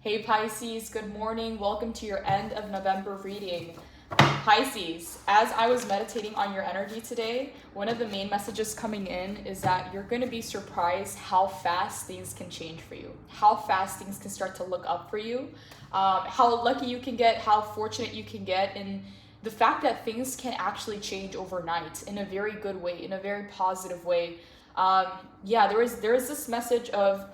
Hey Pisces, good morning. Welcome to your end of November reading. Pisces, as I was meditating on your energy today, one of the main messages coming in is that you're going to be surprised how fast things can change for you, how fast things can start to look up for you, how lucky you can get, how fortunate you can get, and the fact that things can actually change overnight in a very good way, in a very positive way. There is this message of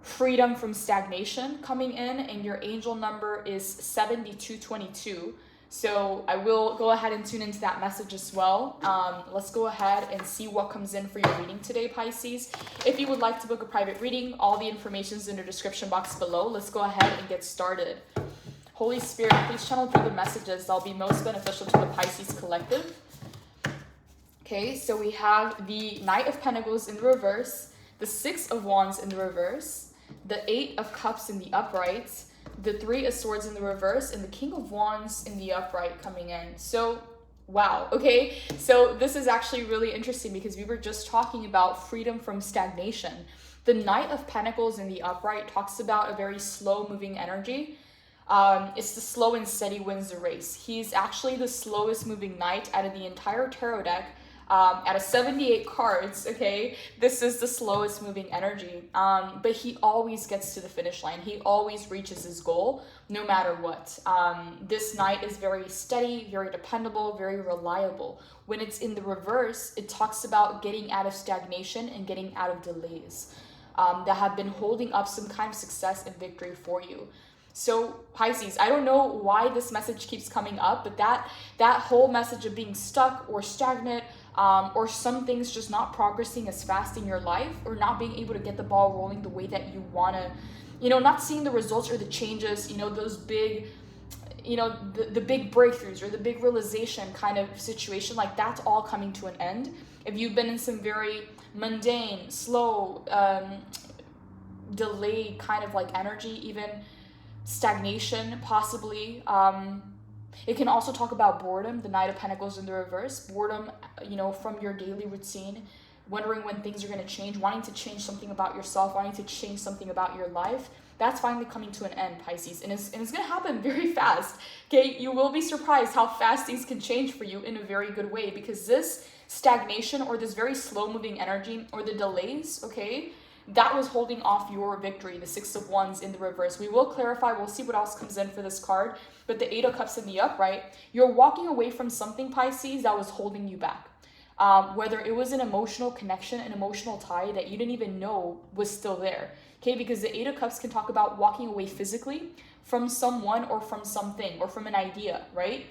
freedom from stagnation coming in, and your angel number is 7222. So I will go ahead and tune into that message as well. Let's go ahead and see what comes in for your reading today, Pisces. If you would like to book a private reading, all the information is in the description box below. Let's go ahead and get started. Holy Spirit, please channel through the messages that will be most beneficial to the Pisces collective. Okay, so we have the Knight of Pentacles in the reverse, the Six of Wands in the reverse, the Eight of Cups in the upright, the Three of Swords in the reverse, and the King of Wands in the upright coming in. So, wow, okay? So this is actually really interesting because we were just talking about freedom from stagnation. The Knight of Pentacles in the upright talks about a very slow-moving energy. It's the slow and steady wins the race. He's actually the slowest moving knight out of the entire tarot deck. Out of 78 cards, okay, this is the slowest moving energy, but he always gets to the finish line. He always reaches his goal, no matter what. This knight is very steady, very dependable, very reliable. When it's in the reverse, it talks about getting out of stagnation and getting out of delays that have been holding up some kind of success and victory for you. So Pisces, I don't know why this message keeps coming up, but that whole message of being stuck or stagnant, or some things just not progressing as fast in your life, or not being able to get the ball rolling the way that you want to, not seeing the results or the changes, those big, the big breakthroughs or the big realization kind of situation, like that's all coming to an end. If you've been in some very mundane, slow, delayed kind of like energy, even stagnation possibly, it can also talk about boredom, the Knight of Pentacles in the reverse, boredom, from your daily routine, wondering when things are going to change, wanting to change something about yourself, wanting to change something about your life. That's finally coming to an end, Pisces, and it's going to happen very fast, okay? You will be surprised how fast things can change for you in a very good way, because this stagnation or this very slow-moving energy or the delays, okay, that was holding off your victory, the Six of Wands in the reverse. We will clarify, we'll see what else comes in for this card, but the Eight of Cups in the upright, you're walking away from something, Pisces, that was holding you back. Whether it was an emotional connection, an emotional tie that you didn't even know was still there, okay? Because the Eight of Cups can talk about walking away physically from someone or from something or from an idea, right?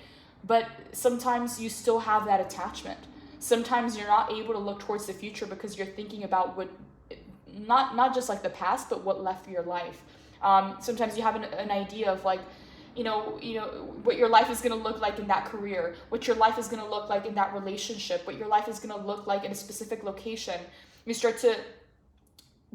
But sometimes you still have that attachment. Sometimes you're not able to look towards the future because you're thinking about what, not just like the past, but what left your life. Sometimes you have an idea of like, what your life is going to look like in that career, what your life is going to look like in that relationship, what your life is going to look like in a specific location. You start to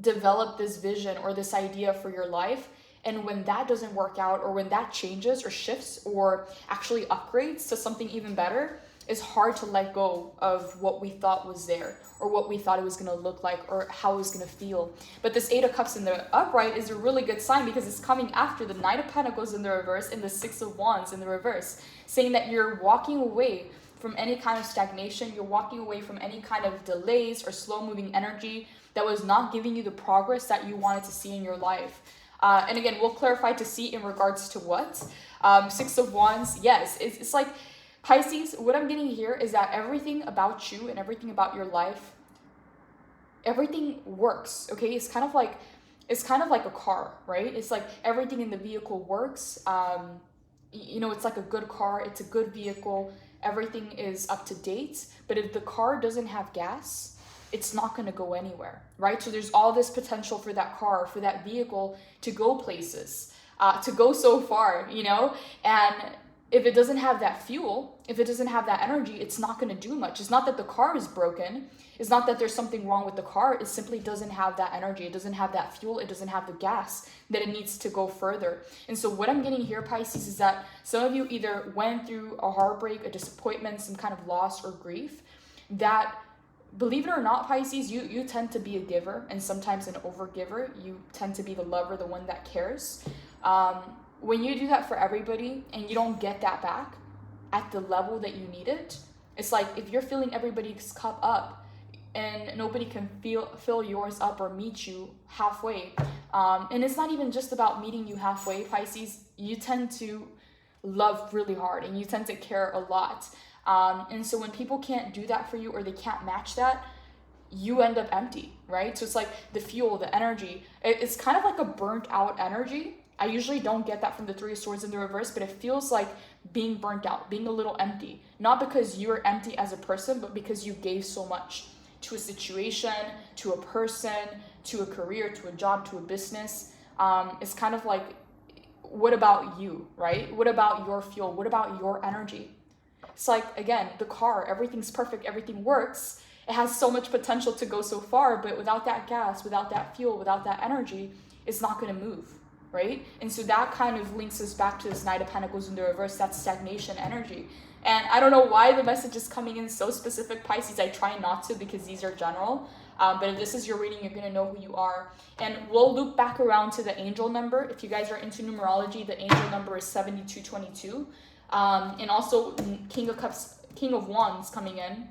develop this vision or this idea for your life. And when that doesn't work out, or when that changes or shifts or actually upgrades to something even better, it's hard to let go of what we thought was there, or what we thought it was going to look like, or how it was going to feel. But this Eight of Cups in the upright is a really good sign because it's coming after the Knight of Pentacles in the reverse and the Six of Wands in the reverse, saying that you're walking away from any kind of stagnation, you're walking away from any kind of delays or slow-moving energy that was not giving you the progress that you wanted to see in your life. And again, we'll clarify to see in regards to what. Six of Wands, yes, it's like, Pisces, what I'm getting here is that everything about you and everything about your life, everything works, okay? It's kind of like a car, right? It's like everything in the vehicle works. It's like a good car, it's a good vehicle, everything is up to date. But if the car doesn't have gas, it's not going to go anywhere, right? So there's all this potential for that car, for that vehicle to go places, to go so far, and if it doesn't have that fuel, if it doesn't have that energy, it's not going to do much. It's not that the car is broken. It's not that there's something wrong with the car. It simply doesn't have that energy. It doesn't have that fuel. It doesn't have the gas that it needs to go further. And so what I'm getting here, Pisces, is that some of you either went through a heartbreak, a disappointment, some kind of loss or grief that, believe it or not, Pisces, you tend to be a giver and sometimes an overgiver. You tend to be the lover, the one that cares. When you do that for everybody and you don't get that back at the level that you need it, it's like if you're filling everybody's cup up and nobody can fill yours up or meet you halfway. And it's not even just about meeting you halfway, Pisces. You tend to love really hard and you tend to care a lot. And so when people can't do that for you or they can't match that, you end up empty, right? So it's like the fuel, the energy, it's kind of like a burnt out energy. I usually don't get that from the Three of Swords in the reverse, but it feels like being burnt out, being a little empty. Not because you're empty as a person, but because you gave so much to a situation, to a person, to a career, to a job, to a business. It's kind of like, what about you, right? What about your fuel? What about your energy? It's like, again, the car, everything's perfect, everything works. It has so much potential to go so far, but without that gas, without that fuel, without that energy, it's not going to move, right? And so that kind of links us back to this Knight of Pentacles in the reverse, that stagnation energy. And I don't know why the message is coming in so specific, Pisces. I try not to because these are general. But if this is your reading, you're going to know who you are. And we'll loop back around to the angel number. If you guys are into numerology, the angel number is 7222. And also King of Cups, King of Wands coming in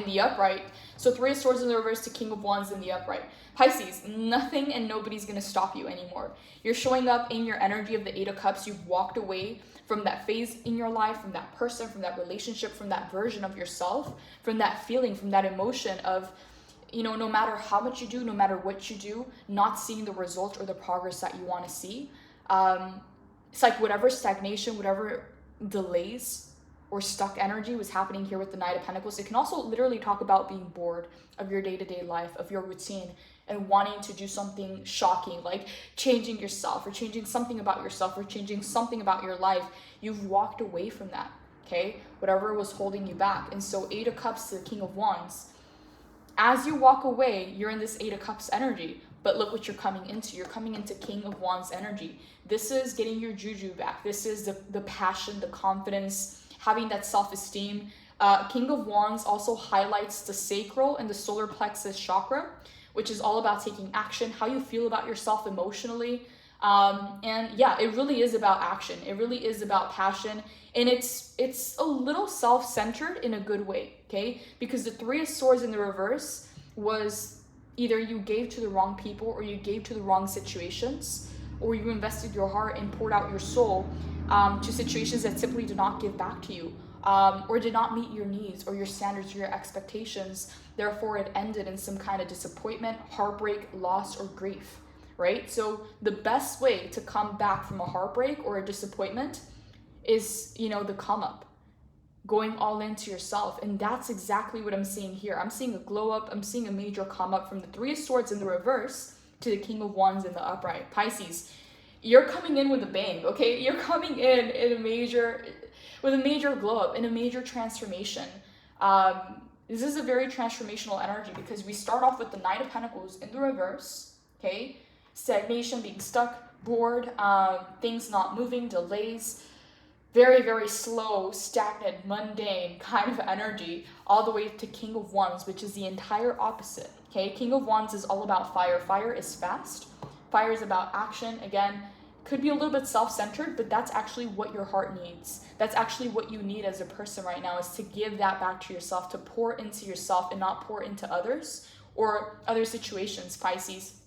the upright. So Three of Swords in the reverse to King of Wands in the upright. Pisces, nothing and nobody's going to stop you anymore. You're showing up in your energy of the Eight of Cups. You've walked away from that phase in your life, from that person, from that relationship, from that version of yourself, from that feeling, from that emotion of, you know, no matter how much you do, no matter what you do, not seeing the result or the progress that you want to see. It's like whatever stagnation, whatever delays or stuck energy was happening here with the Knight of Pentacles. It can also literally talk about being bored of your day-to-day life, of your routine, and wanting to do something shocking, like changing yourself or changing something about yourself or changing something about your life. You've walked away from that, okay? Whatever was holding you back. And so Eight of Cups to the King of Wands. As you walk away, you're in this Eight of Cups energy. But look what you're coming into. You're coming into King of Wands energy. This is getting your juju back. This is the passion, the confidence, having that self-esteem. King of Wands also highlights the sacral and the solar plexus chakra, which is all about taking action, how you feel about yourself emotionally. And yeah, it really is about action. It really is about passion. And it's a little self-centered in a good way, okay? Because the Three of Swords in the reverse was either you gave to the wrong people or you gave to the wrong situations, or you invested your heart and poured out your soul to situations that simply did not give back to you, or did not meet your needs or your standards or your expectations. Therefore, it ended in some kind of disappointment, heartbreak, loss, or grief, right? So the best way to come back from a heartbreak or a disappointment is, you know, the come up, going all into yourself. And that's exactly what I'm seeing here. I'm seeing a glow up. I'm seeing a major come up from the Three of Swords in the reverse to the King of Wands in the upright. Pisces, you're coming in with a bang, okay? You're coming in with a major glow up, in a major transformation. This is a very transformational energy because we start off with the Knight of Pentacles in the reverse, okay? Stagnation, being stuck, bored, things not moving, delays, very, very slow, stagnant, mundane kind of energy, all the way to King of Wands, which is the entire opposite, okay? King of Wands is all about fire. Fire is fast. Fire is about action. Again, could be a little bit self-centered, but that's actually what your heart needs. That's actually what you need as a person right now, is to give that back to yourself, to pour into yourself and not pour into others or other situations, Pisces.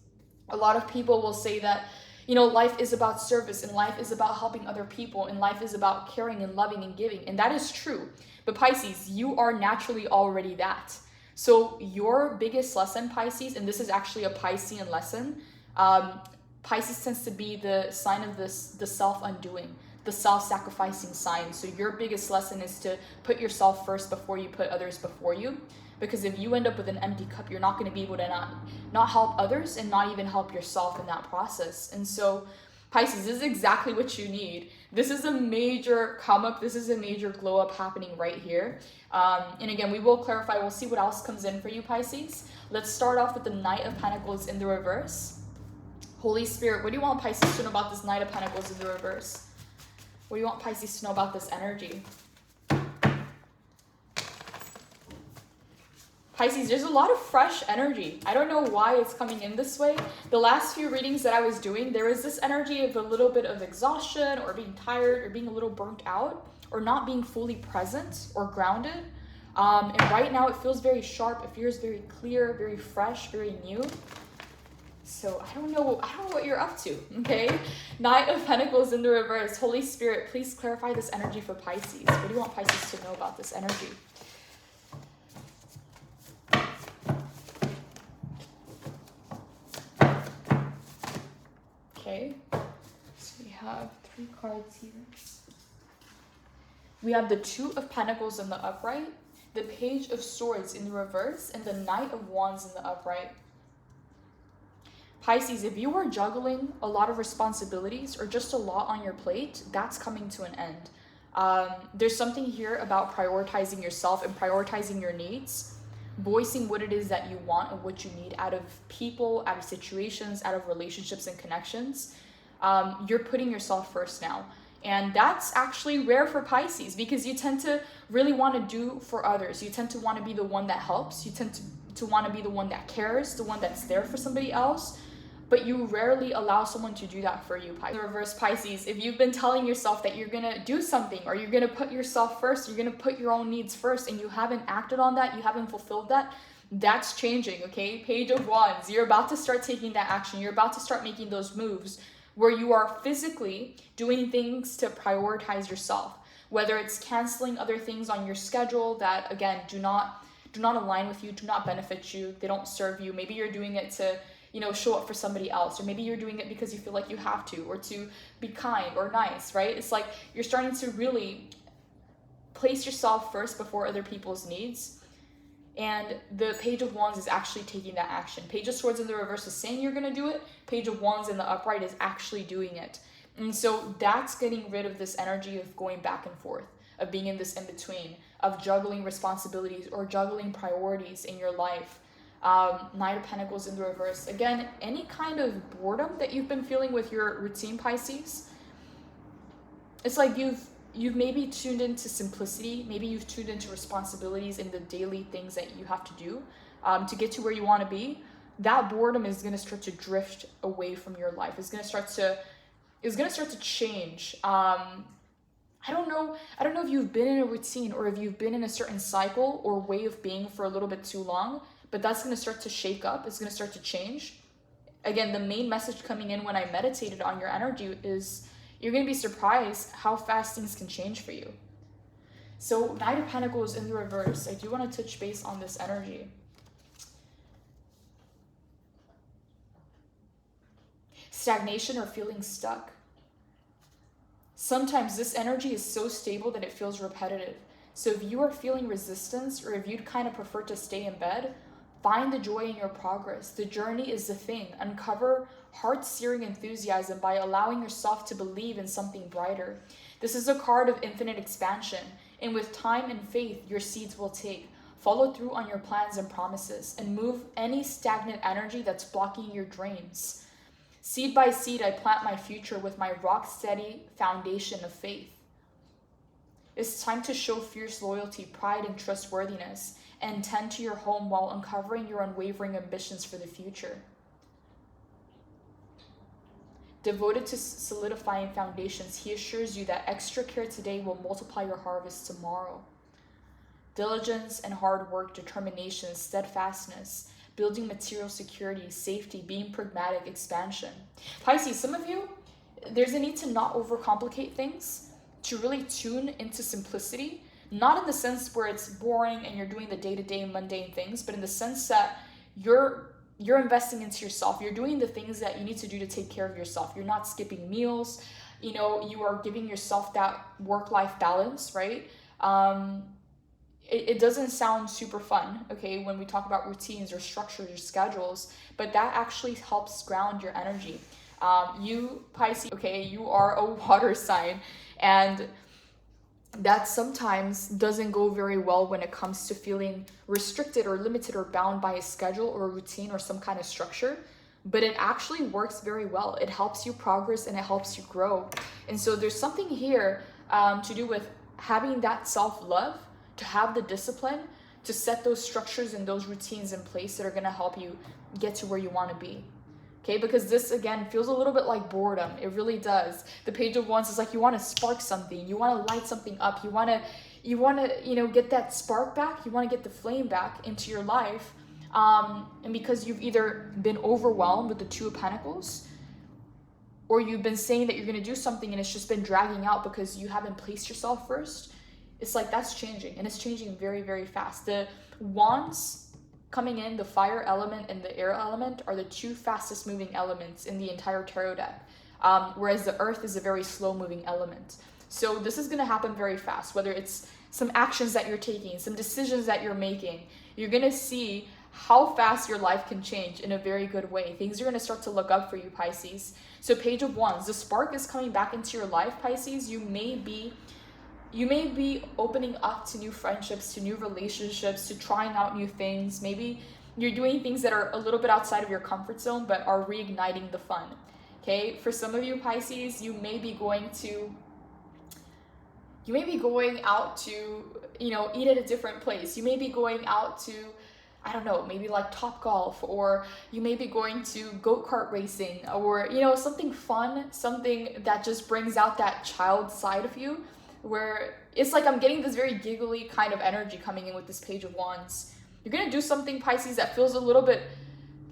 A lot of people will say that, you know, life is about service and life is about helping other people and life is about caring and loving and giving. And that is true. But Pisces, you are naturally already that. So your biggest lesson, Pisces, and this is actually a Piscean lesson, Pisces tends to be the sign of the self-undoing, the self-sacrificing sign. So your biggest lesson is to put yourself first before you put others before you. Because if you end up with an empty cup, you're not going to be able to not help others and not even help yourself in that process. And so Pisces, this is exactly what you need. This is a major come up. This is a major glow up happening right here. And again, we will clarify. We'll see what else comes in for you, Pisces. Let's start off with the Knight of Pentacles in the reverse. Holy Spirit, what do you want Pisces to know about this Knight of Pentacles in the reverse? What do you want Pisces to know about this energy? Pisces, there's a lot of fresh energy. I don't know why it's coming in this way. The last few readings that I was doing, there was this energy of a little bit of exhaustion or being tired or being a little burnt out or not being fully present or grounded. And right now it feels very sharp. It feels very clear, very fresh, very new. So I don't know what you're up to, okay? Knight of Pentacles in the reverse. Holy Spirit, please clarify this energy for Pisces. What do you want Pisces to know about this energy? Okay, so we have 3 cards here. We have the 2 of Pentacles in the upright, the Page of Swords in the reverse, and the Knight of Wands in the upright. Pisces, if you are juggling a lot of responsibilities or just a lot on your plate, that's coming to an end. There's something here about prioritizing yourself and prioritizing your needs, voicing what it is that you want and what you need out of people, out of situations, out of relationships and connections. You're putting yourself first now. And that's actually rare for Pisces because you tend to really want to do for others. You tend to want to be the one that helps. You tend to want to be the one that cares, the one that's there for somebody else. But you rarely allow someone to do that for you, Pisces. The reverse Pisces, if you've been telling yourself that you're going to do something or you're going to put yourself first, you're going to put your own needs first, and you haven't acted on that, you haven't fulfilled that, that's changing, okay? Page of Wands, you're about to start taking that action. You're about to start making those moves where you are physically doing things to prioritize yourself, whether it's canceling other things on your schedule that, again, do not align with you, do not benefit you, they don't serve you. Maybe you're doing it to, show up for somebody else, or maybe you're doing it because you feel like you have to, or to be kind or nice, right? It's like you're starting to really place yourself first before other people's needs. And the Page of Wands is actually taking that action. Page of Swords in the reverse is saying you're going to do it. Page of Wands in the upright is actually doing it. And so that's getting rid of this energy of going back and forth, of being in this in-between, of juggling responsibilities or juggling priorities in your life. Knight of Pentacles in the reverse. Again, any kind of boredom that you've been feeling with your routine, Pisces, it's like you've maybe tuned into simplicity. Maybe you've tuned into responsibilities in the daily things that you have to do to get to where you want to be. That boredom is going to start to drift away from your life. It's going to start to change. I don't know if you've been in a routine or if you've been in a certain cycle or way of being for a little bit too long, but that's going to start to shake up. It's going to start to change. Again, the main message coming in when I meditated on your energy is you're going to be surprised how fast things can change for you. So Knight of Pentacles in the reverse. I do want to touch base on this energy. Stagnation or feeling stuck. Sometimes this energy is so stable that it feels repetitive. So if you are feeling resistance, or if you'd kind of prefer to stay in bed, find the joy in your progress. The journey is the thing. Uncover heart-searing enthusiasm by allowing yourself to believe in something brighter. This is a card of infinite expansion, and with time and faith, your seeds will take. Follow through on your plans and promises, and move any stagnant energy that's blocking your dreams. Seed by seed, I plant my future with my rock-steady foundation of faith. It's time to show fierce loyalty, pride, and trustworthiness, and tend to your home while uncovering your unwavering ambitions for the future. Devoted to solidifying foundations, he assures you that extra care today will multiply your harvest tomorrow. Diligence and hard work, determination, steadfastness, building material security, safety, being pragmatic, expansion. Pisces, some of you, there's a need to not overcomplicate things, to really tune into simplicity. Not in the sense where it's boring and you're doing the day-to-day mundane things, but in the sense that you're investing into yourself. You're doing the things that you need to do to take care of yourself. You're not skipping meals. You are giving yourself that work-life balance, right? It doesn't sound super fun, okay, when we talk about routines or structures or schedules, but that actually helps ground your energy. You, Pisces, okay, you are a water sign, and that sometimes doesn't go very well when it comes to feeling restricted or limited or bound by a schedule or a routine or some kind of structure, but it actually works very well. It helps you progress and it helps you grow. And so there's something here to do with having that self-love, to have the discipline, to set those structures and those routines in place that are going to help you get to where you want to be. Okay, because this again feels a little bit like boredom. It really does. The Page of Wands is like you want to spark something, you want to light something up, you want to get that spark back, you want to get the flame back into your life. And because you've either been overwhelmed with the Two of Pentacles, or you've been saying that you're going to do something and it's just been dragging out because you haven't placed yourself first, it's like that's changing, and it's changing very, very fast. The Wands coming in, the fire element and the air element, are the two fastest moving elements in the entire tarot deck, whereas the earth is a very slow moving element. So this is going to happen very fast, whether it's some actions that you're taking, some decisions that you're making. You're going to see how fast your life can change in a very good way. Things are going to start to look up for you, Pisces. So Page of Wands, the spark is coming back into your life, Pisces. You may be opening up to new friendships, to new relationships, to trying out new things. Maybe you're doing things that are a little bit outside of your comfort zone, but are reigniting the fun. Okay, for some of you, Pisces, you may be going out to, eat at a different place. You may be going out to, I don't know, maybe like Top Golf, or you may be going to go-kart racing, or, something fun, something that just brings out that child side of you, where it's like I'm getting this very giggly kind of energy coming in with this Page of Wands. You're going to do something, Pisces, that feels a little bit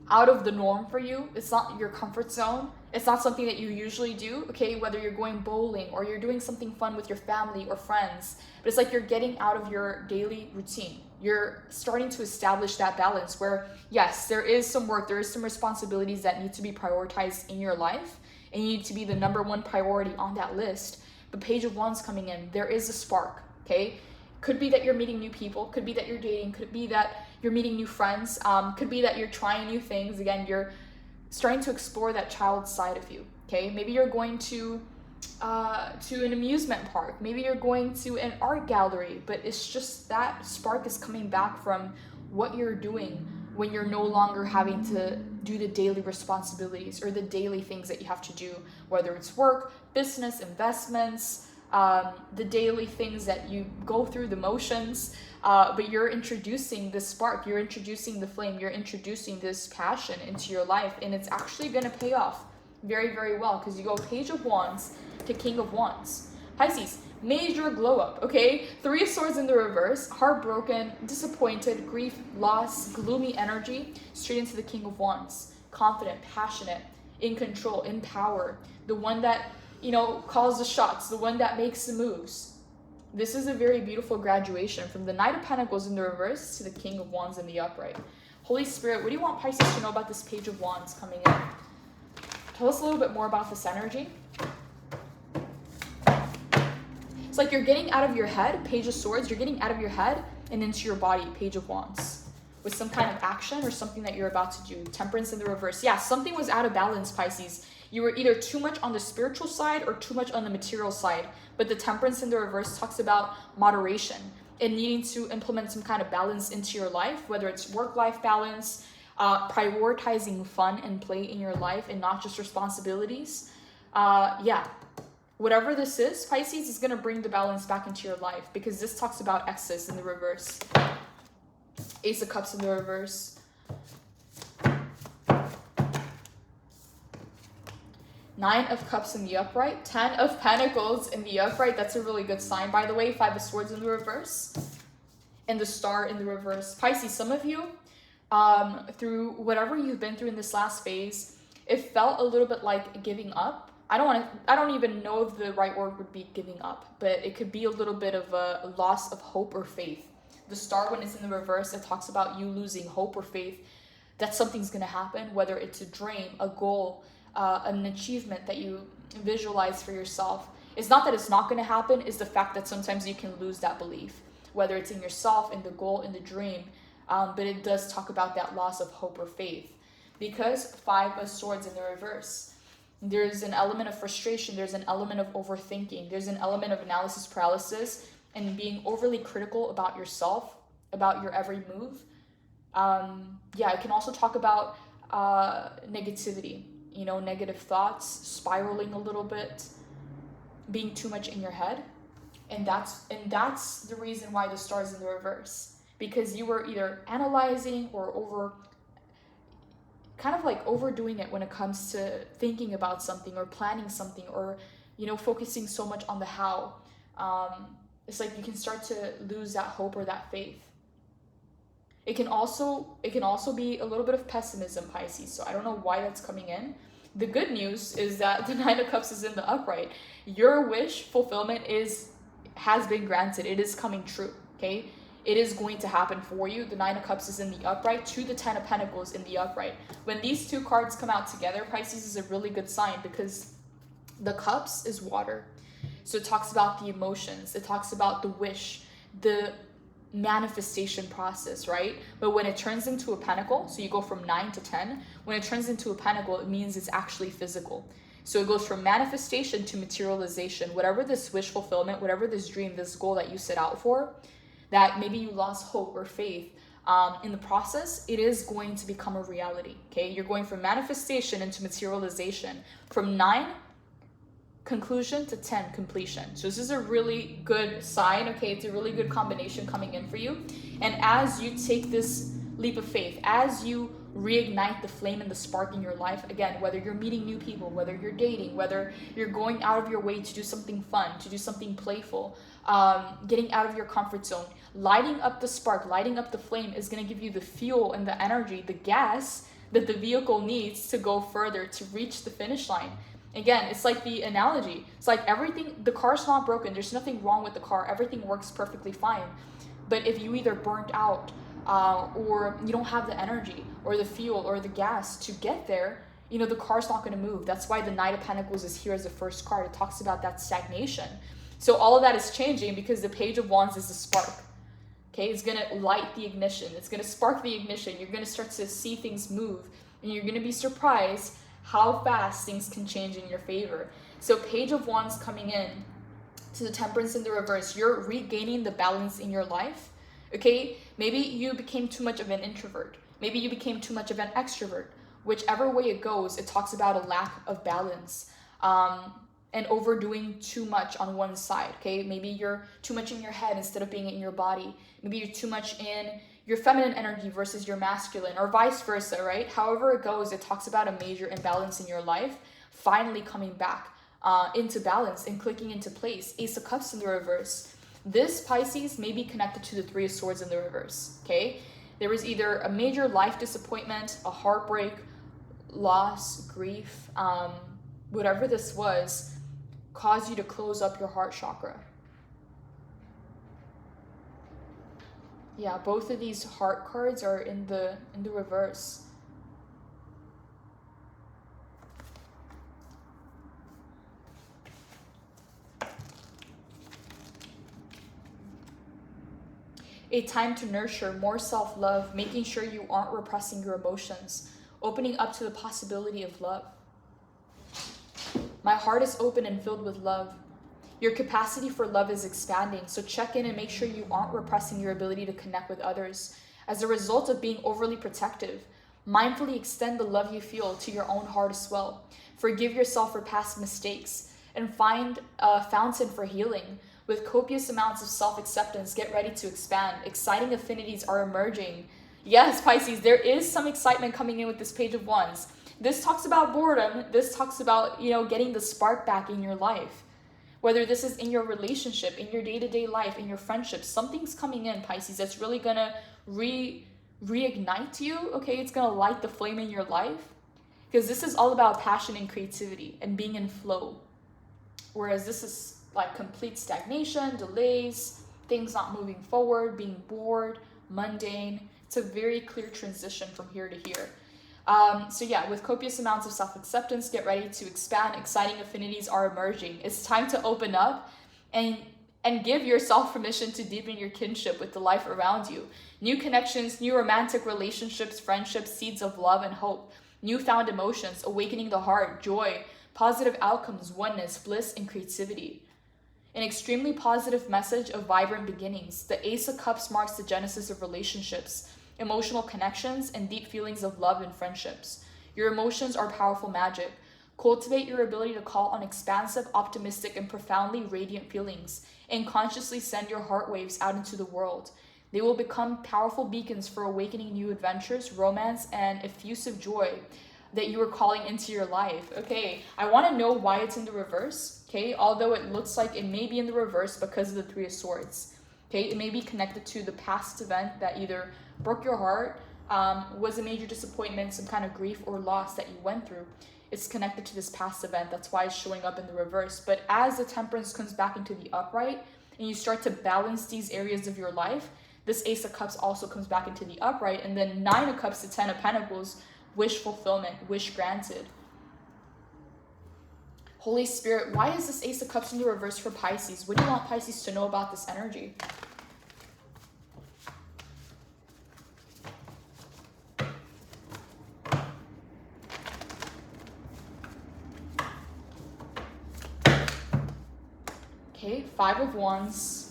out of the norm for you. It's not your comfort zone. It's not something that you usually do, okay? Whether you're going bowling or you're doing something fun with your family or friends, but it's like you're getting out of your daily routine. You're starting to establish that balance where, yes, there is some work, there is some responsibilities that need to be prioritized in your life, and you need to be the number one priority on that list. But Page of Wands coming in, there is a spark, okay? Could be that you're meeting new people, could be that you're dating, could be that you're meeting new friends, could be that you're trying new things. Again, you're starting to explore that child side of you, okay? Maybe you're going to an amusement park, maybe you're going to an art gallery, but it's just that spark is coming back from what you're doing when you're no longer having to do the daily responsibilities or the daily things that you have to do, whether it's work, business, investments, the daily things that you go through, the motions, but you're introducing this spark, you're introducing the flame, you're introducing this passion into your life, and it's actually going to pay off very, very well, because you go Page of Wands to King of Wands. Pisces, major glow up, okay? Three of Swords in the reverse, heartbroken, disappointed, grief, loss, gloomy energy, straight into the King of Wands. Confident, passionate, in control, in power, the one that, calls the shots, the one that makes the moves. This is a very beautiful graduation from the Knight of Pentacles in the reverse to the King of Wands in the upright. Holy Spirit, what do you want Pisces to know about this Page of Wands coming in? Tell us a little bit more about this energy. It's like you're getting out of your head, Page of Swords, you're getting out of your head and into your body, Page of Wands, with some kind of action or something that you're about to do. Temperance in the reverse. Yeah, something was out of balance, Pisces. You were either too much on the spiritual side or too much on the material side. But the Temperance in the reverse talks about moderation and needing to implement some kind of balance into your life, whether it's work-life balance, prioritizing fun and play in your life and not just responsibilities. Whatever this is, Pisces, is going to bring the balance back into your life, because this talks about excess in the reverse. Ace of Cups in the reverse. Nine of Cups in the upright. 10 of Pentacles in the upright. That's a really good sign, by the way. 5 of Swords in the reverse. And the Star in the reverse. Pisces, some of you, through whatever you've been through in this last phase, it felt a little bit like giving up. I don't even know if the right word would be giving up, but it could be a little bit of a loss of hope or faith. The Star, when it's in the reverse, it talks about you losing hope or faith that something's going to happen, whether it's a dream, a goal, an achievement that you visualize for yourself. It's not that it's not going to happen, it's the fact that sometimes you can lose that belief, whether it's in yourself, in the goal, in the dream, but it does talk about that loss of hope or faith. Because 5 of Swords in the reverse, there's an element of frustration, there's an element of overthinking, there's an element of analysis paralysis, and being overly critical about yourself, about your every move. It can also talk about negativity, negative thoughts, spiraling a little bit, being too much in your head. And that's the reason why the Star's in the reverse. because you were either analyzing or kind of like overdoing it when it comes to thinking about something or planning something, or, you know, focusing so much on the how. It's like you can start to lose that hope or that faith. It can also be a little bit of pessimism, Pisces. So I don't know why that's coming in. The good news is that the Nine of Cups is in the upright. Your wish fulfillment has been granted. It is coming true, okay? It is going to happen for you. The Nine of Cups is in the upright to the Ten of Pentacles in the upright. When these two cards come out together, Pisces, is a really good sign, because the Cups is water. So it talks about the emotions. It talks about the wish, the manifestation process, right? But when it turns into a pentacle, so you go from 9 to 10, when it turns into a pentacle, it means it's actually physical. So it goes from manifestation to materialization. Whatever this wish fulfillment, whatever this dream, this goal that you set out for, that maybe you lost hope or faith in the process, it is going to become a reality, okay? You're going from manifestation into materialization, from 9 conclusion to 10 completion. So this is a really good sign, okay? It's a really good combination coming in for you. And as you take this leap of faith, as you reignite the flame and the spark in your life, again, whether you're meeting new people, whether you're dating, whether you're going out of your way to do something fun, to do something playful, getting out of your comfort zone, lighting up the spark, lighting up the flame is going to give you the fuel and the energy, the gas that the vehicle needs to go further, to reach the finish line. Again, it's like the analogy. It's like everything, the car's not broken. There's nothing wrong with the car. Everything works perfectly fine. But if you either burnt out or you don't have the energy or the fuel or the gas to get there, you know, the car's not going to move. That's why the Knight of Pentacles is here as the first card. It talks about that stagnation. So all of that is changing because the Page of Wands is the spark. Okay, it's going to light the ignition. It's going to spark the ignition. You're going to start to see things move, and you're going to be surprised how fast things can change in your favor. So Page of Wands coming in to the Temperance in the reverse. You're regaining the balance in your life. Okay, maybe you became too much of an introvert. Maybe you became too much of an extrovert. Whichever way it goes, it talks about a lack of balance and overdoing too much on one side. Okay, maybe you're too much in your head instead of being in your body. Maybe you're too much in your feminine energy versus your masculine, or vice versa, right? However it goes, it talks about a major imbalance in your life finally coming back into balance and clicking into place. Ace of Cups in the reverse. This, Pisces, may be connected to the Three of Swords in the reverse, okay? There was either a major life disappointment, a heartbreak, loss, grief, whatever this was, caused you to close up your heart chakra. Yeah, both of these heart cards are in the reverse. A time to nurture more self-love, making sure you aren't repressing your emotions, opening up to the possibility of love. My heart is open and filled with love. Your capacity for love is expanding, so check in and make sure you aren't repressing your ability to connect with others. As a result of being overly protective, mindfully extend the love you feel to your own heart as well. Forgive yourself for past mistakes and find a fountain for healing. With copious amounts of self-acceptance, get ready to expand. Exciting affinities are emerging. Yes, Pisces, there is some excitement coming in with this Page of Wands. This talks about boredom. This talks about, you know, getting the spark back in your life. Whether this is in your relationship, in your day-to-day life, in your friendships, something's coming in, Pisces, that's really gonna reignite you, okay? It's gonna light the flame in your life, because this is all about passion and creativity and being in flow. Whereas this is like complete stagnation, delays, things not moving forward, being bored, mundane. It's a very clear transition from here to here. So yeah, with copious amounts of self-acceptance, get ready to expand. Exciting affinities are emerging. It's time to open up and give yourself permission to deepen your kinship with the life around you. New connections, new romantic relationships, friendships, seeds of love and hope, newfound emotions, awakening the heart, joy, positive outcomes, oneness, bliss, and creativity. An extremely positive message of vibrant beginnings. The Ace of Cups marks the genesis of relationships, emotional connections, and deep feelings of love and friendships. Your emotions are powerful magic. Cultivate your ability to call on expansive, optimistic, and profoundly radiant feelings, and consciously send your heart waves out into the world. They will become powerful beacons for awakening new adventures, romance, and effusive joy that you are calling into your life. Okay, I want to know why it's in the reverse. Okay, although it looks like it may be in the reverse because of the Three of Swords. Okay, it may be connected to the past event that either broke your heart, was a major disappointment, some kind of grief or loss that you went through. It's connected to this past event. That's why it's showing up in the reverse. But as the Temperance comes back into the upright and you start to balance these areas of your life, this Ace of Cups also comes back into the upright. And then Nine of Cups to Ten of Pentacles, wish fulfillment, wish granted. Holy Spirit, why is this Ace of Cups in the reverse for Pisces? What do you want Pisces to know about this energy? Okay, Five of Wands.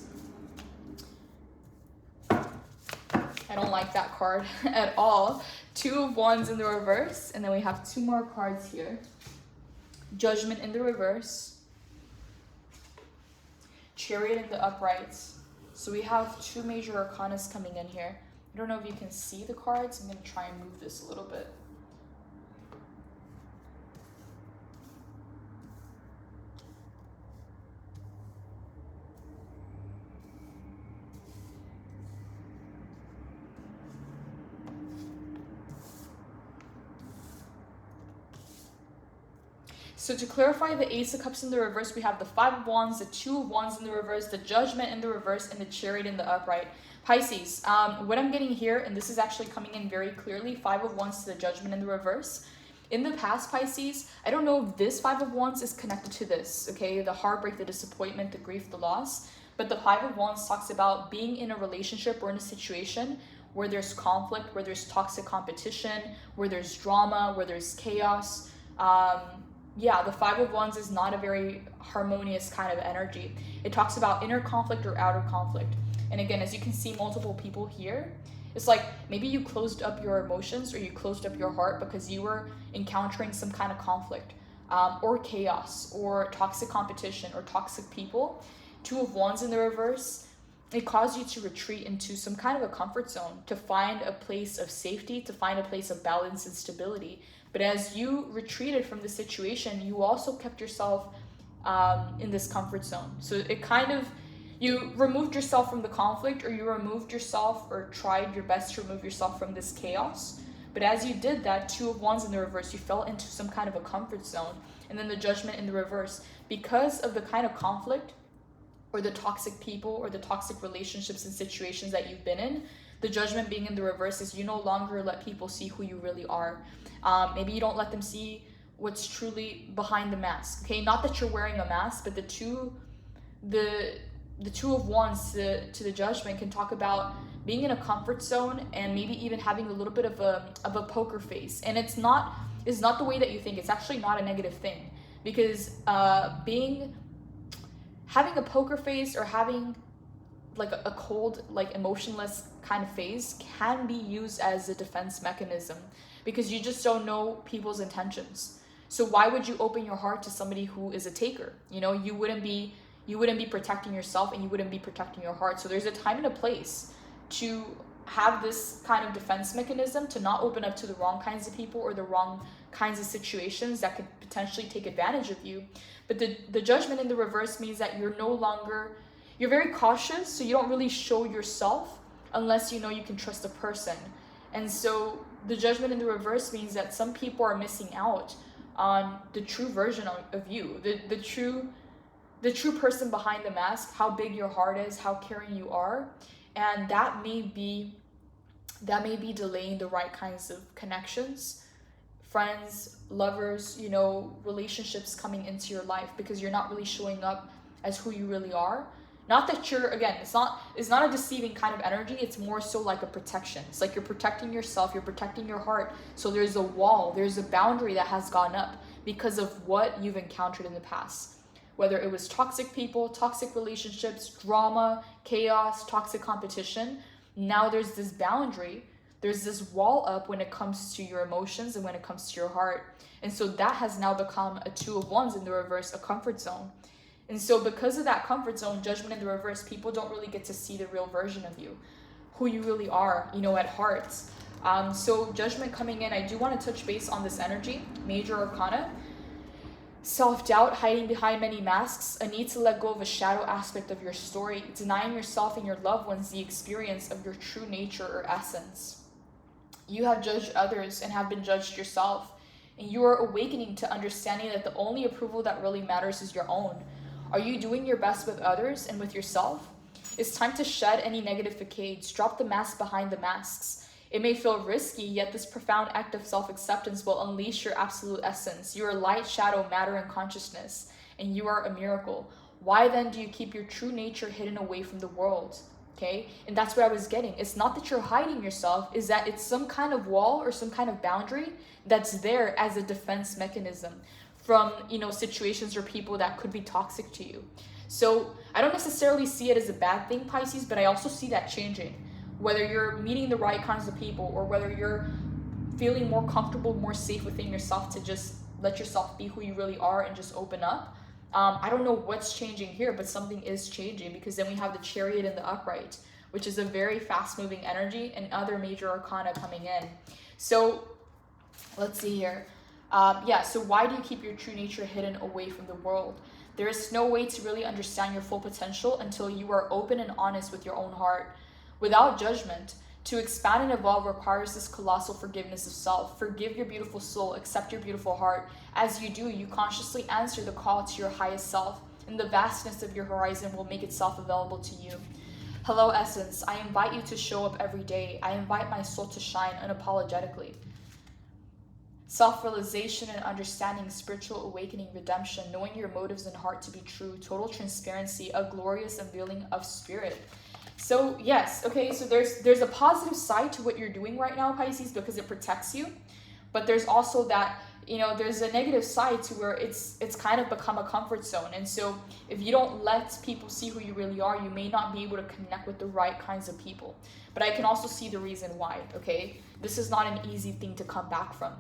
I don't like that card at all. Two of Wands in the reverse, and then we have two more cards here. Judgment in the reverse. Chariot in the uprights. So we have two major arcanas coming in here. I don't know if you can see the cards. I'm going to try and move this a little bit. So to clarify the Ace of Cups in the reverse, we have the Five of Wands, the Two of Wands in the reverse, the Judgment in the reverse, and the Chariot in the upright. Pisces, what I'm getting here, and this is actually coming in very clearly, Five of Wands to the Judgment in the reverse. In the past, Pisces, I don't know if this Five of Wands is connected to this, okay? The heartbreak, the disappointment, the grief, the loss. But the Five of Wands talks about being in a relationship or in a situation where there's conflict, where there's toxic competition, where there's drama, where there's chaos. Yeah, the Five of Wands is not a very harmonious kind of energy. It talks about inner conflict or outer conflict. And again, as you can see multiple people here, it's like maybe you closed up your emotions or you closed up your heart because you were encountering some kind of conflict or chaos or toxic competition or toxic people. Two of Wands in the reverse, it caused you to retreat into some kind of a comfort zone, to find a place of safety, to find a place of balance and stability. But as you retreated from the situation, you also kept yourself in this comfort zone. So it kind of, you removed yourself from the conflict, or you removed yourself or tried your best to remove yourself from this chaos. But as you did that, Two of Wands in the reverse, you fell into some kind of a comfort zone. And then the Judgment in the reverse, because of the kind of conflict or the toxic people or the toxic relationships and situations that you've been in, the Judgment being in the reverse is you no longer let people see who you really are. Maybe you don't let them see what's truly behind the mask. Okay, not that you're wearing a mask, but the two of Wands to the Judgment can talk about being in a comfort zone and maybe even having a little bit of a poker face. And it's not the way that you think. It's actually not a negative thing, because having a poker face or having like a cold, like emotionless kind of phase can be used as a defense mechanism, because you just don't know people's intentions. So why would you open your heart to somebody who is a taker? You know, you wouldn't be protecting yourself, and you wouldn't be protecting your heart. So there's a time and a place to have this kind of defense mechanism, to not open up to the wrong kinds of people or the wrong kinds of situations that could potentially take advantage of you. But the Judgment in the reverse means that you're very cautious, so you don't really show yourself unless you know you can trust a person. And so the Judgment in the reverse means that some people are missing out on the true version of you, the true person behind the mask, how big your heart is, how caring you are. And that may be delaying the right kinds of connections, friends, lovers, you know, relationships coming into your life, because you're not really showing up as who you really are. Not that you're, again, it's not a deceiving kind of energy. It's more so like a protection. It's like you're protecting yourself, you're protecting your heart. So there's a wall, there's a boundary that has gone up because of what you've encountered in the past. Whether it was toxic people, toxic relationships, drama, chaos, toxic competition. Now there's this boundary, there's this wall up when it comes to your emotions and when it comes to your heart. And so that has now become a Two of Wands in the reverse, a comfort zone. And so because of that comfort zone, Judgment in the reverse, people don't really get to see the real version of you. who you really are, you know, at heart. So Judgment coming in, I do want to touch base on this energy, Major Arcana. Self-doubt, hiding behind many masks, a need to let go of a shadow aspect of your story, denying yourself and your loved ones the experience of your true nature or essence. You have judged others and have been judged yourself, and you are awakening to understanding that the only approval that really matters is your own. Are you doing your best with others and with yourself? It's time to shed any negative facades, drop the mask behind the masks. It may feel risky, yet this profound act of self-acceptance will unleash your absolute essence. You are light, shadow, matter, and consciousness, and you are a miracle. Why then do you keep your true nature hidden away from the world? Okay, and that's what I was getting. It's not that you're hiding yourself, is that it's some kind of wall or some kind of boundary that's there as a defense mechanism from, you know, situations or people that could be toxic to you. So I don't necessarily see it as a bad thing, Pisces, but I also see that changing. Whether you're meeting the right kinds of people or whether you're feeling more comfortable, more safe within yourself to just let yourself be who you really are and just open up. I don't know what's changing here, but something is changing, because then we have the Chariot in the upright, which is a very fast moving energy, and other Major Arcana coming in. So let's see here. Yeah, so why do you keep your true nature hidden away from the world? There is no way to really understand your full potential until you are open and honest with your own heart. Without judgment, to expand and evolve requires this colossal forgiveness of self. Forgive your beautiful soul, accept your beautiful heart. As you do, you consciously answer the call to your highest self, and the vastness of your horizon will make itself available to you. Hello, Essence. I invite you to show up every day. I invite my soul to shine unapologetically. Self-realization and understanding, spiritual awakening, redemption, knowing your motives and heart to be true, total transparency, a glorious unveiling of spirit. So yes, okay, so there's a positive side to what you're doing right now, Pisces, because it protects you. But there's also that, you know, there's a negative side to where it's kind of become a comfort zone. And so if you don't let people see who you really are, you may not be able to connect with the right kinds of people. But I can also see the reason why, okay? This is not an easy thing to come back from.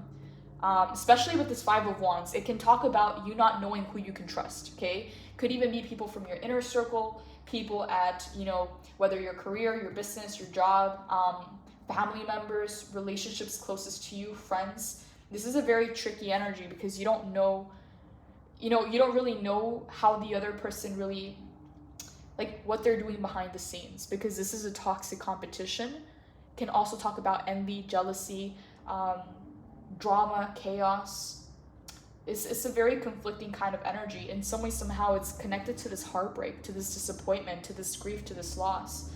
Especially with this Five of Wands, it can talk about you not knowing who you can trust, okay? Could even be people from your inner circle, people at, you know, whether your career, your business, your job, family members, relationships closest to you, friends. This is a very tricky energy because you don't know, you know, you don't really know how the other person really, like what they're doing behind the scenes, because this is a toxic competition. Can also talk about envy, jealousy, drama, chaos. It's a very conflicting kind of energy. In some way, somehow, it's connected to this heartbreak, to this disappointment, to this grief, to this loss.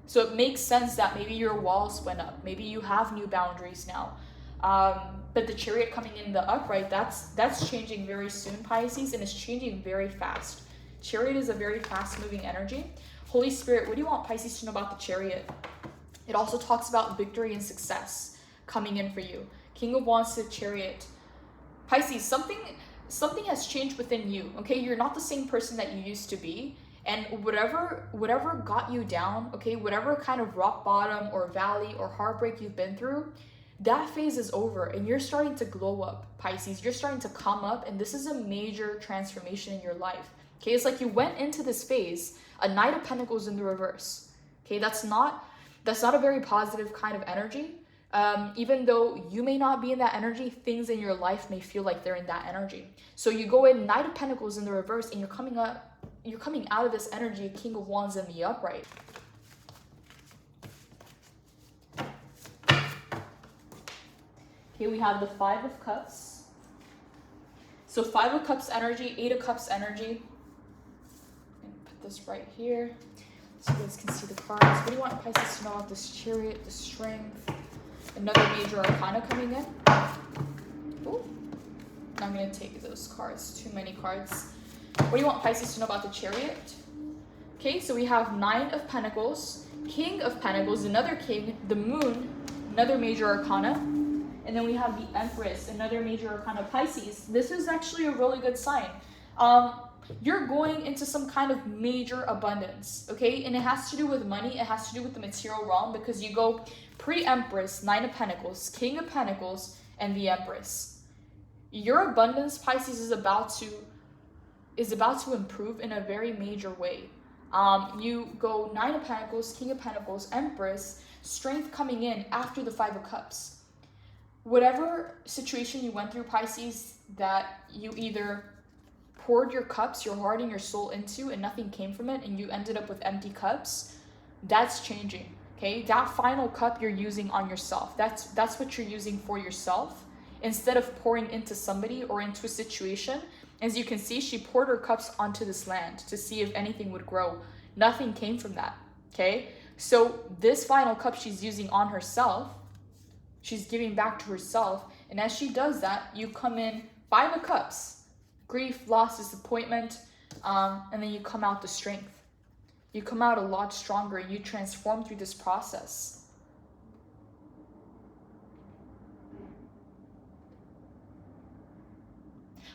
So it makes sense that maybe your walls went up. Maybe you have new boundaries now. But the Chariot coming in the upright, that's changing very soon, Pisces, and it's changing very fast. Chariot is a very fast-moving energy. Holy Spirit, what do you want Pisces to know about the Chariot? It also talks about victory and success coming in for you. King of Wands to Chariot. Pisces, something has changed within you, okay? You're not the same person that you used to be, and whatever got you down, okay, whatever kind of rock bottom or valley or heartbreak you've been through, that phase is over, and you're starting to glow up, Pisces. You're starting to come up, and this is a major transformation in your life, okay? It's like you went into this phase, a Knight of Pentacles in the reverse, okay? That's not a very positive kind of energy. Even though you may not be in that energy, things in your life may feel like they're in that energy. So you go in Knight of Pentacles in the reverse, and you're coming out of this energy, King of Wands in the upright. Okay, we have the Five of Cups. So Five of Cups energy, Eight of Cups energy. I'm gonna put this right here so you guys can see the cards. What do you want Pisces to know about this Chariot, the Strength? Another Major Arcana coming in. Ooh. I'm going to take those cards. Too many cards. What do you want Pisces to know about the Chariot? Okay, so we have Nine of Pentacles, King of Pentacles, another King, the Moon, another Major Arcana, and then we have the Empress, another Major Arcana. Pisces, this is actually a really good sign. You're going into some kind of major abundance, okay? And it has to do with money. It has to do with the material realm, because you go pre-Empress, Nine of Pentacles, King of Pentacles, and the Empress. Your abundance, Pisces, is about to improve in a very major way. You go Nine of Pentacles, King of Pentacles, Empress, Strength coming in after the Five of Cups. Whatever situation you went through, Pisces, that you either poured your cups, your heart and your soul into and nothing came from it and you ended up with empty cups, that's changing, okay? That final cup you're using on yourself. That's what you're using for yourself instead of pouring into somebody or into a situation. As you can see, she poured her cups onto this land to see if anything would grow. Nothing came from that, okay? So this final cup she's using on herself, she's giving back to herself. And as she does that, you come in Five of Cups, grief, loss, disappointment, and then you come out the Strength. You come out a lot stronger. You transform through this process.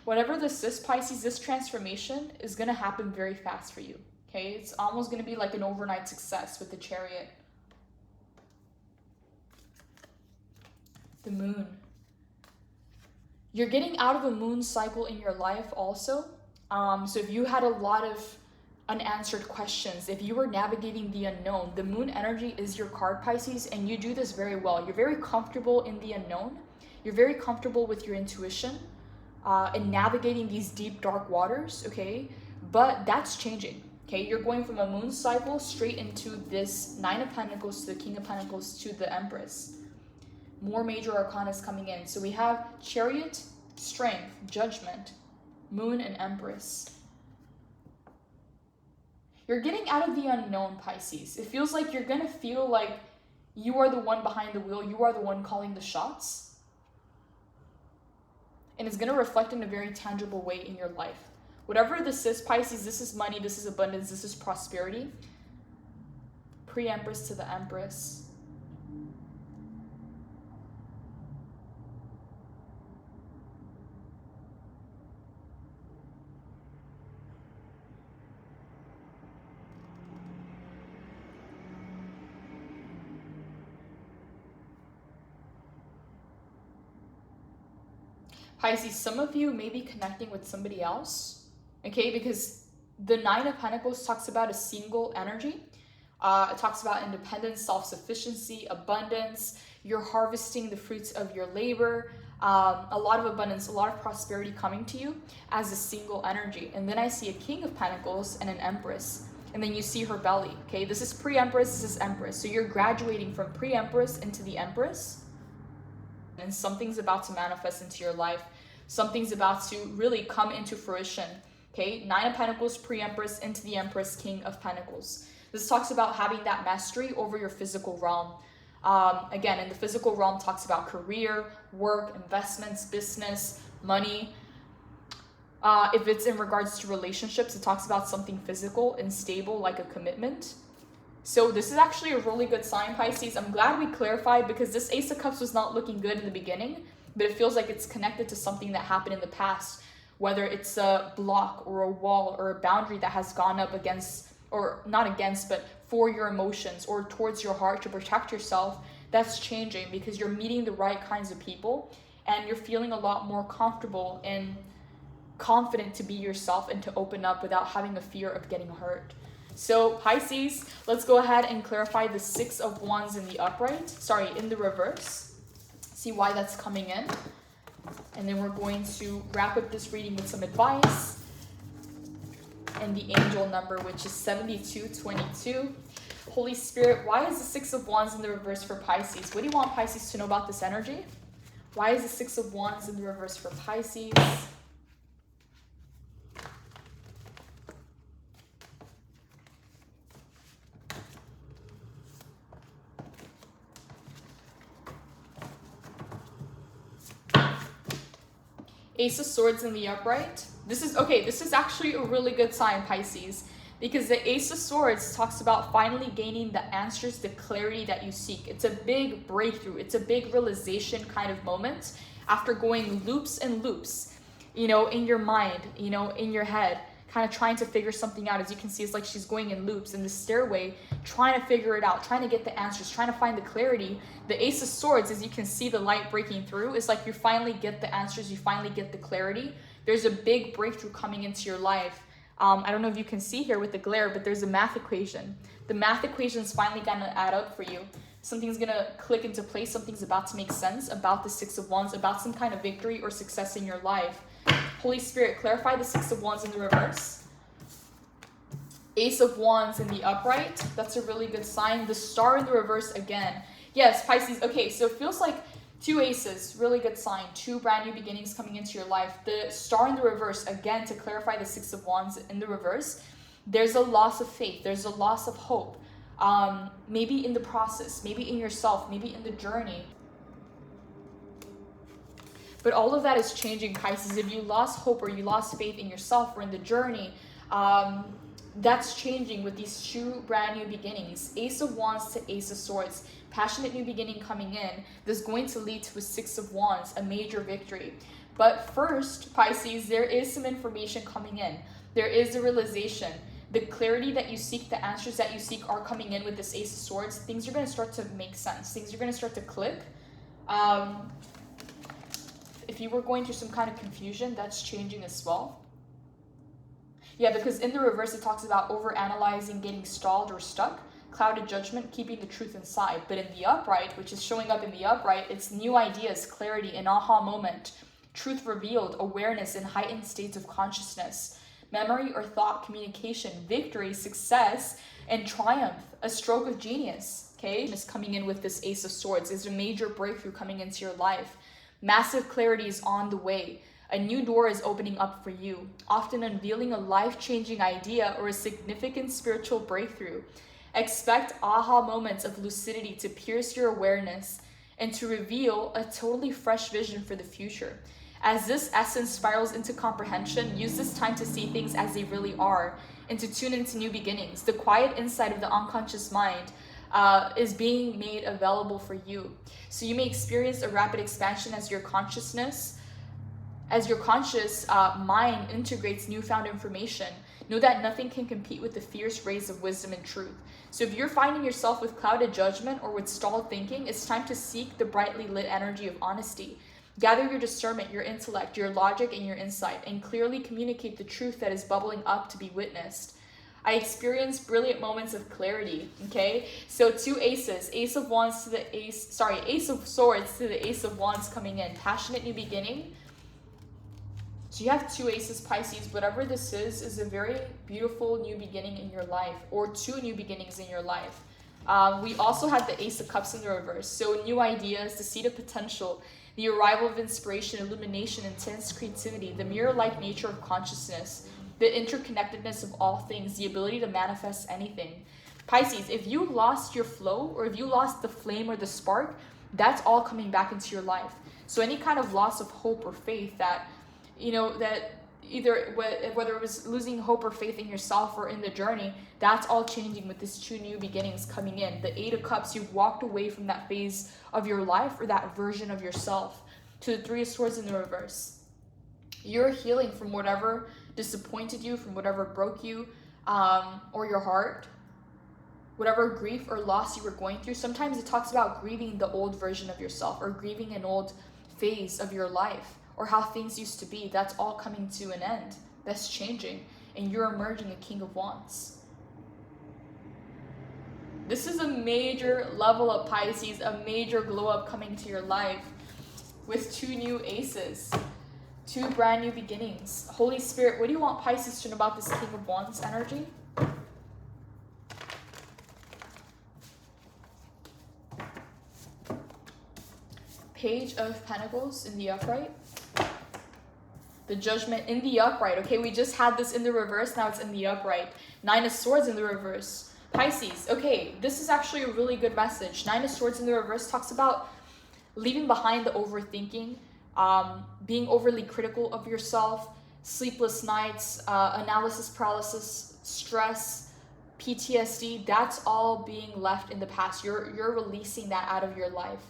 Whatever this is, Pisces, this transformation is going to happen very fast for you. Okay, it's almost going to be like an overnight success with the Chariot. The Moon. You're getting out of a moon cycle in your life also. So if you had a lot of unanswered questions, if you were navigating the unknown, the moon energy is your card, Pisces, and you do this very well. You're very comfortable in the unknown. You're very comfortable with your intuition and navigating these deep, dark waters, okay? But that's changing, okay? You're going from a moon cycle straight into this Nine of Pentacles to the King of Pentacles to the Empress. More major arcana is coming in. So we have Chariot, Strength, Judgment, Moon, and Empress. You're getting out of the unknown, Pisces. It feels like you're going to feel like you are the one behind the wheel. You are the one calling the shots. And it's going to reflect in a very tangible way in your life. Whatever this is, Pisces, this is money, this is abundance, this is prosperity. Pre-Empress to the Empress. Pisces, some of you may be connecting with somebody else, okay? Because the Nine of Pentacles talks about a single energy. It talks about independence, self-sufficiency, abundance. You're harvesting the fruits of your labor. A lot of abundance, a lot of prosperity coming to you as a single energy. And then I see a King of Pentacles and an Empress. And then you see her belly, okay? This is pre-Empress, this is Empress. So you're graduating from pre-Empress into the Empress. And something's about to manifest into your life. Something's about to really come into fruition. Okay, Nine of Pentacles, pre-Empress into the Empress, King of Pentacles. This talks about having that mastery over your physical realm. Again, in the physical realm, talks about career, work, investments, business, money. If it's in regards to relationships, it talks about something physical and stable, like a commitment. So this is actually a really good sign, Pisces. I'm glad we clarified because this Ace of Cups was not looking good in the beginning, but it feels like it's connected to something that happened in the past, whether it's a block or a wall or a boundary that has gone up against, or not against, but for your emotions or towards your heart to protect yourself. That's changing because you're meeting the right kinds of people and you're feeling a lot more comfortable and confident to be yourself and to open up without having a fear of getting hurt. So Pisces, let's go ahead and clarify the Six of Wands in the upright, in the reverse. See why that's coming in. And then we're going to wrap up this reading with some advice. And the angel number, which is 7222. Holy Spirit, why is the Six of Wands in the reverse for Pisces? What do you want Pisces to know about this energy? Why is the Six of Wands in the reverse for Pisces? Ace of Swords in the upright. This is actually a really good sign, Pisces, because the Ace of Swords talks about finally gaining the answers, the clarity that you seek. It's a big breakthrough. It's a big realization kind of moment after going loops and loops, in your mind, in your head, kind of trying to figure something out. As you can see, it's like she's going in loops in the stairway, trying to figure it out, trying to get the answers, trying to find the clarity. The Ace of Swords, as you can see the light breaking through, is like you finally get the answers, you finally get the clarity. There's a big breakthrough coming into your life. I don't know if you can see here with the glare, but there's a math equation. The math equation is finally gonna add up for you. Something's gonna click into place. Something's about to make sense about the Six of Wands, about some kind of victory or success in your life. Holy Spirit, clarify the Six of Wands in the reverse. Ace of Wands in the upright. That's a really good sign. The Star in the reverse again. Yes, Pisces. Okay, so it feels like two aces, really good sign. Two brand new beginnings coming into your life. The Star in the reverse, again, to clarify the Six of Wands in the reverse. There's a loss of faith. There's a loss of hope. Maybe in the process, maybe in yourself, maybe in the journey. But all of that is changing, Pisces. If you lost hope or you lost faith in yourself or in the journey, that's changing with these two brand new beginnings. Ace of Wands to Ace of Swords. Passionate new beginning coming in. This is going to lead to a Six of Wands, a major victory. But first, Pisces, there is some information coming in. There is a realization. The clarity that you seek, the answers that you seek are coming in with this Ace of Swords. Things are going to start to make sense. Things are going to start to click. If you were going through some kind of confusion, that's changing as well. Yeah, because in the reverse, it talks about overanalyzing, getting stalled or stuck, clouded judgment, keeping the truth inside. But in the upright, which is showing up in the upright, it's new ideas, clarity, an aha moment, truth revealed, awareness in heightened states of consciousness, memory or thought, communication, victory, success, and triumph, a stroke of genius, okay? Is coming in with this Ace of Swords. There's a major breakthrough coming into your life. Massive clarity is on the way. A new door is opening up for you, often unveiling a life-changing idea or a significant spiritual breakthrough. Expect aha moments of lucidity to pierce your awareness and to reveal a totally fresh vision for the future. As this essence spirals into comprehension, use this time to see things as they really are and to tune into new beginnings. The quiet insight of the unconscious mind is being made available for you. So you may experience a rapid expansion as your conscious mind integrates newfound information. Know that nothing can compete with the fierce rays of wisdom and truth. So if you're finding yourself with clouded judgment or with stalled thinking, it's time to seek the brightly lit energy of honesty. Gather your discernment, your intellect, your logic, and your insight, and clearly communicate the truth that is bubbling up to be witnessed. I experienced brilliant moments of clarity, okay? So two aces, Ace of Wands to the Ace of Swords to the Ace of Wands coming in. Passionate new beginning. So you have two aces, Pisces. Whatever this is a very beautiful new beginning in your life, or two new beginnings in your life. We also had the Ace of Cups in the reverse. So new ideas, the seed of potential, the arrival of inspiration, illumination, intense creativity, the mirror-like nature of consciousness, the interconnectedness of all things, the ability to manifest anything. Pisces, if you lost your flow or if you lost the flame or the spark, that's all coming back into your life. So any kind of loss of hope or faith that, that either whether it was losing hope or faith in yourself or in the journey, that's all changing with these two new beginnings coming in. The Eight of Cups, you've walked away from that phase of your life or that version of yourself. To the Three of Swords in the reverse. You're healing from whatever disappointed you, from whatever broke you, or your heart, whatever grief or loss you were going through. Sometimes it talks about grieving the old version of yourself or grieving an old phase of your life or how things used to be. That's all coming to an end. That's changing, and you're emerging a King of Wands. This is a major level up, Pisces, a major glow up coming to your life with two new aces. Two brand new beginnings. Holy Spirit, what do you want Pisces to know about this King of Wands energy? Page of Pentacles in the upright. The Judgment in the upright. Okay, we just had this in the reverse. Now it's in the upright. Nine of Swords in the reverse. Pisces, okay, this is actually a really good message. Nine of Swords in the reverse talks about leaving behind the overthinking, being overly critical of yourself, sleepless nights, analysis paralysis, stress, PTSD. That's all being left in the past. You're releasing that out of your life.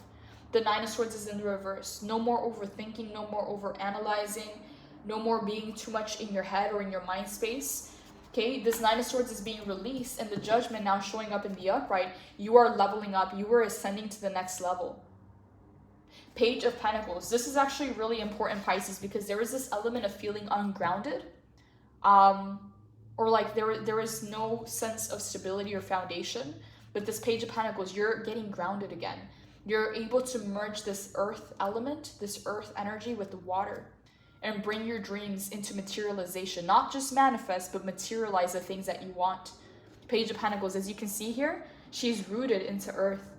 The Nine of Swords is in the reverse. No more overthinking, no more overanalyzing, no more being too much in your head or in your mind space. Okay, this Nine of Swords is being released, and the Judgment now showing up in the upright. You are leveling up. You are ascending to the next level. Page of Pentacles. This is actually really important, Pisces, because there is this element of feeling ungrounded. or like there is no sense of stability or foundation. But this Page of Pentacles, you're getting grounded again. You're able to merge this earth element, this earth energy with the water, and bring your dreams into materialization. Not just manifest, but materialize the things that you want. Page of Pentacles, as you can see here, she's rooted into earth.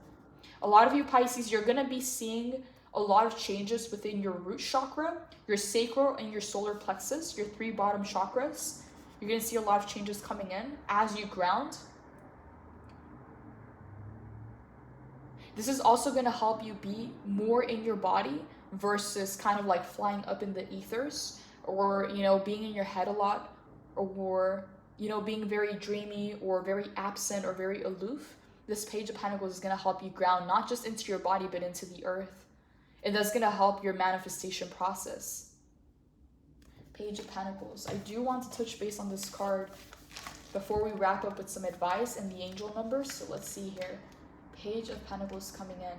A lot of you Pisces, you're going to be seeing a lot of changes within your root chakra, your sacral, and your solar plexus, your 3 bottom chakras. You're going to see a lot of changes coming in as you ground. This is also going to help you be more in your body versus kind of like flying up in the ethers, or, you know, being in your head a lot, or, you know, being very dreamy or very absent or very aloof. This Page of Pentacles is going to help you ground not just into your body, but into the earth. And that's going to help your manifestation process. Page of Pentacles. I do want to touch base on this card before we wrap up with some advice and the angel numbers. So let's see here. Page of Pentacles coming in.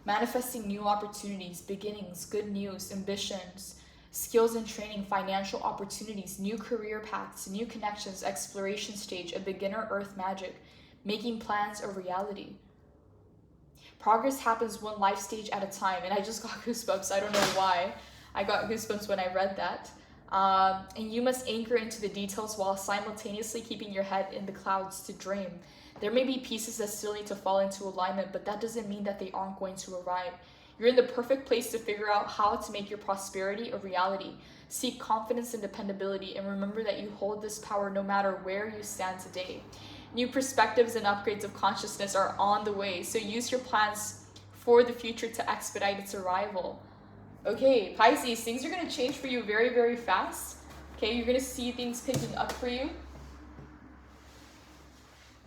Manifesting new opportunities, beginnings, good news, ambitions, skills and training, financial opportunities, new career paths, new connections, exploration stage, a beginner earth magic, making plans a reality. Progress happens one life stage at a time. And I just got goosebumps. I don't know why. I got goosebumps when I read that. And you must anchor into the details while simultaneously keeping your head in the clouds to dream. There may be pieces that still need to fall into alignment, but that doesn't mean that they aren't going to arrive. You're in the perfect place to figure out how to make your prosperity a reality. Seek confidence and dependability, and remember that you hold this power no matter where you stand today. New perspectives and upgrades of consciousness are on the way, so use your plans for the future to expedite its arrival. Okay, Pisces, things are going to change for you very, very fast. Okay, you're going to see things picking up for you.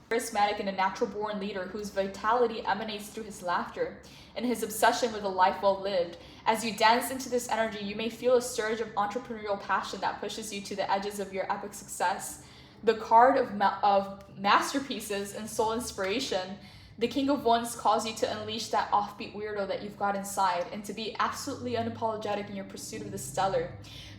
Charismatic and a natural born leader whose vitality emanates through his laughter and his obsession with a life well lived. As you dance into this energy, you may feel a surge of entrepreneurial passion that pushes you to the edges of your epic success. The card of masterpieces and soul inspiration, the King of Wands, calls you to unleash that offbeat weirdo that you've got inside and to be absolutely unapologetic in your pursuit of the stellar.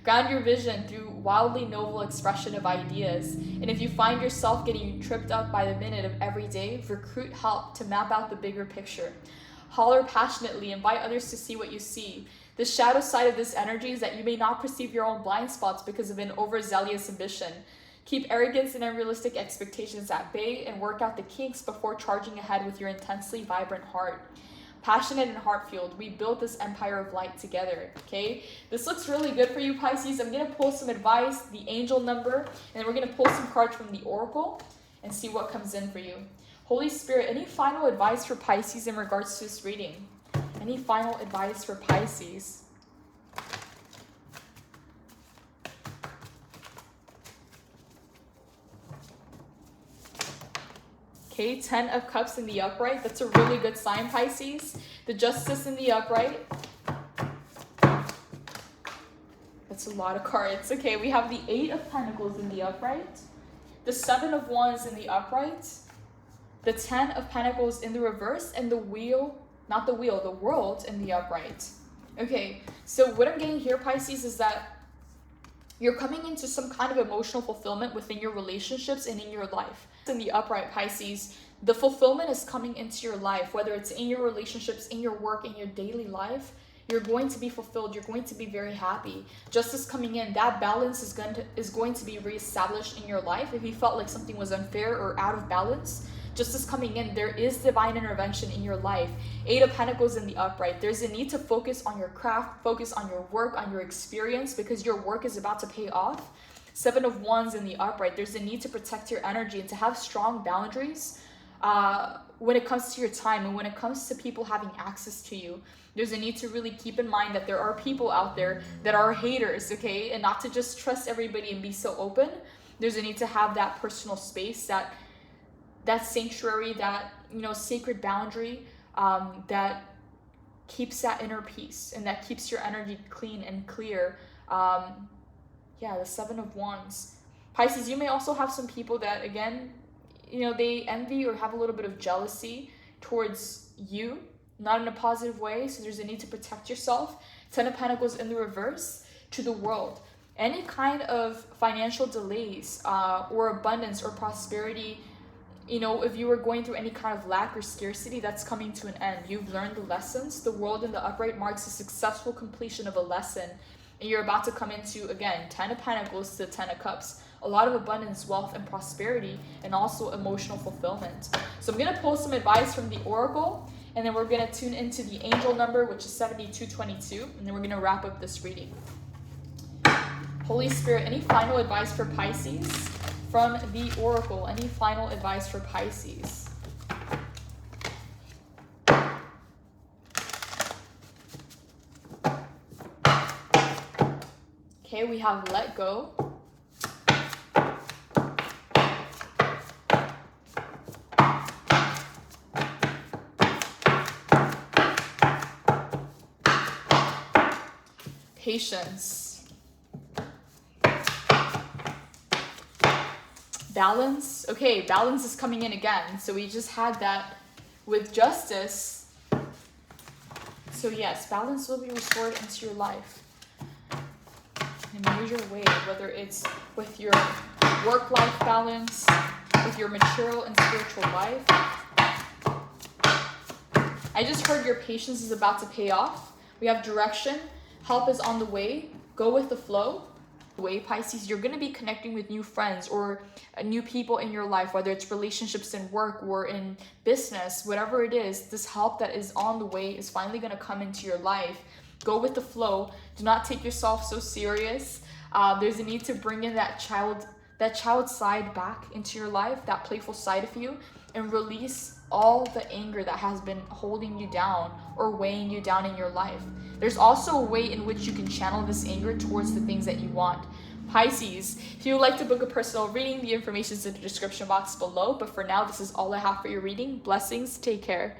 Ground your vision through wildly novel expression of ideas. And if you find yourself getting tripped up by the minute of every day, recruit help to map out the bigger picture. Holler passionately, invite others to see what you see. The shadow side of this energy is that you may not perceive your own blind spots because of an overzealous ambition. Keep arrogance and unrealistic expectations at bay and work out the kinks before charging ahead with your intensely vibrant heart. Passionate and heart-fueled, we built this empire of light together, okay? This looks really good for you, Pisces. I'm going to pull some advice, the angel number, and then we're going to pull some cards from the oracle and see what comes in for you. Holy Spirit, any final advice for Pisces in regards to this reading? Any final advice for Pisces? Okay, 10 of Cups in the upright. That's a really good sign, Pisces. The Justice in the upright. That's a lot of cards. Okay, we have the 8 of Pentacles in the upright. The 7 of Wands in the upright. The 10 of Pentacles in the reverse. And the wheel, not the wheel, the world in the upright. Okay, so what I'm getting here, Pisces, is that you're coming into some kind of emotional fulfillment within your relationships and in your life. In the upright, Pisces, the fulfillment is coming into your life, whether it's in your relationships, in your work, in your daily life. You're going to be fulfilled. You're going to be very happy. Justice coming in, that balance is going to be reestablished in your life. If you felt like something was unfair or out of balance, justice coming in, there is divine intervention in your life. 8 of Pentacles in the upright. There's a need to focus on your craft, focus on your work, on your experience, because your work is about to pay off. 7 of Wands in the upright. There's a need to protect your energy and to have strong boundaries when it comes to your time and when it comes to people having access to you. There's a need to really keep in mind that there are people out there that are haters, okay? And not to just trust everybody and be so open. There's a need to have that personal space, that sanctuary, that, you know, sacred boundary that keeps that inner peace and that keeps your energy clean and clear. Yeah, the 7 of Wands. Pisces, you may also have some people that, again, you know, they envy or have a little bit of jealousy towards you, not in a positive way. So there's a need to protect yourself. 10 of Pentacles in the reverse to the world. Any kind of financial delays or abundance or prosperity, you know, if you were going through any kind of lack or scarcity, that's coming to an end. You've learned the lessons. The world in the upright marks a successful completion of a lesson. And you're about to come into, again, 10 of Pentacles to 10 of Cups. A lot of abundance, wealth, and prosperity, and also emotional fulfillment. So I'm going to pull some advice from the Oracle, and then we're going to tune into the angel number, which is 7222, and then we're going to wrap up this reading. Holy Spirit, any final advice for Pisces from the Oracle? Any final advice for Pisces? Okay, we have let go. Patience. Balance. Okay, balance is coming in again. So we just had that with justice. So yes, balance will be restored into your life in a major way, whether it's with your work-life balance, with your material and spiritual life. I just heard your patience is about to pay off. We have direction. Help is on the way. Go with the flow. Way, Pisces, you're going to be connecting with new friends or new people in your life, whether it's relationships in work or in business, whatever it is. This help that is on the way is finally going to come into your life. Go with the flow. Do not take yourself so serious. There's a need to bring in that child side back into your life, that playful side of you, and release all the anger that has been holding you down or weighing you down in your life. There's also a way in which you can channel this anger towards the things that you want. Pisces, if you would like to book a personal reading, the information is in the description box below. But for now, this is all I have for your reading. Blessings. Take care.